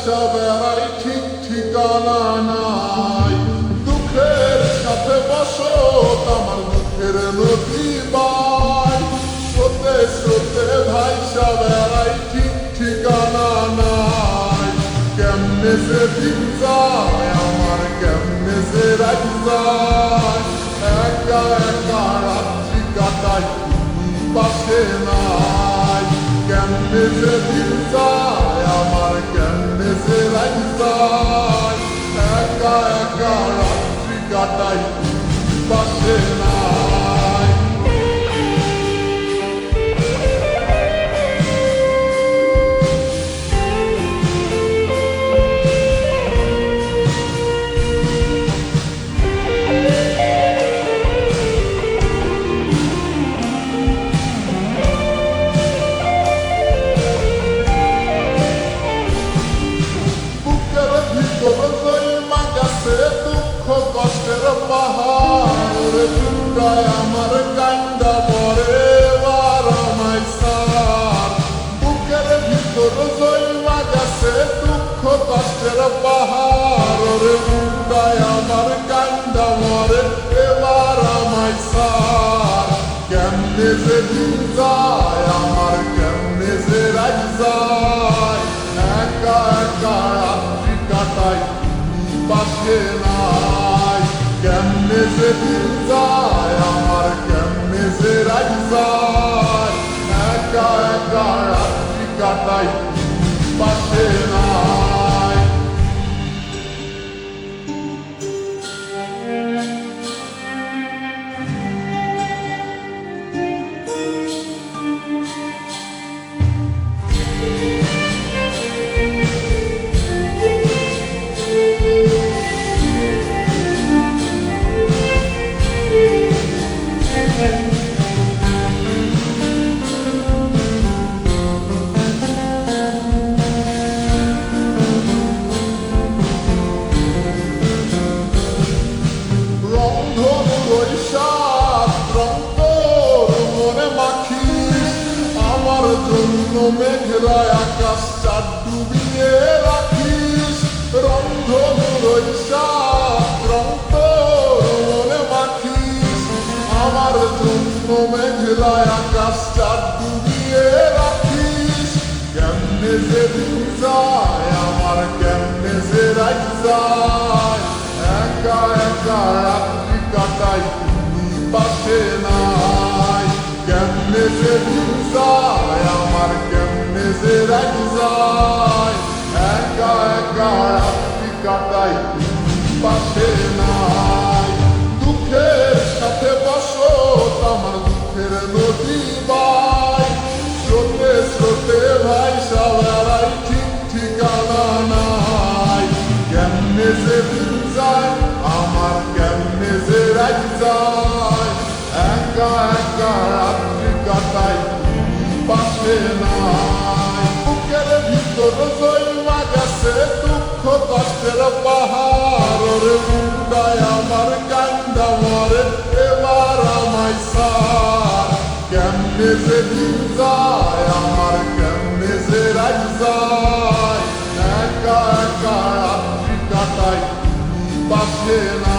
ভাইসা বেড়াই ঠিক ঠিকানা নাই। দুঃখের সাথে বসত আমার দুঃখের নদী বাই। স্রোতে স্রোতে ভাইসা বেড়াই ঠিক ঠিকানা নাই। কেমনে যে দিন যায় আমার, কেমনে যে রাত যায়, একা একা রাত্রি কাটাই পাশে নাই। কেমনে যে দিন যায় আমার, কেমনে যে রাত যায়, একা একা রাত্রি কাটাই পাশে নাই। দুঃখ কষ্টের পাহাড় চুটায় আমার কান্দা পরে বারামাই সার। বুকের ভিতর জন্মা গেছে দুঃখ কষ্টের পাহাড় চুটায় আমার কান্দা মরে এবার আমায় সার। কেমনে যে দিন যায় আমার, কেমনে যে রাত যায়, একা একা রাত্রি কাটাই পাশে নাই। কেমনে যে দিন যায় আমার, কেমনে যে রাত যায়, একা একা রাত্রি কাটাই পাশে নাই। মেঘলা আকাশটা ডুবিয়ে রাখিস, রন্ধন রইসাত রং তোর মনে মাখিস। আমার জন্য মেঘলা আকাশটা ডুবিয়ে রাখিস। কেমনে যে দিন যায় আমার, কেমনে যে রাত যায়, একা একা রাত্রি কাটাই তুমি পাশে নাই। কেমনে যে দিন যায় আমার, কেমনে যে রাত যায়, একা একা রাত্রি কাটাই পাশে নাই। দুঃখের সাথে বসত আমার দুঃখের নদী বাই। স্রোতে স্রোতে ভাইসা বেড়াই ঠিক ঠিকানা নাই। কেমনে যে দিন যায় আমার, কেমনে যে রাত যায়, একা একা রাত্রি কাটাই পাশে নাই। বুকের ভিতর জন্মা গেছে দুঃখ কষ্টের পাহাড় মুন্ডায় আমার কান্দা মরে এবার আমায় সার। কেমনে যে দিন যায় আমার, কেমনে যে রাত যায়, একা একা রাত্রি কাটাই পাশে না।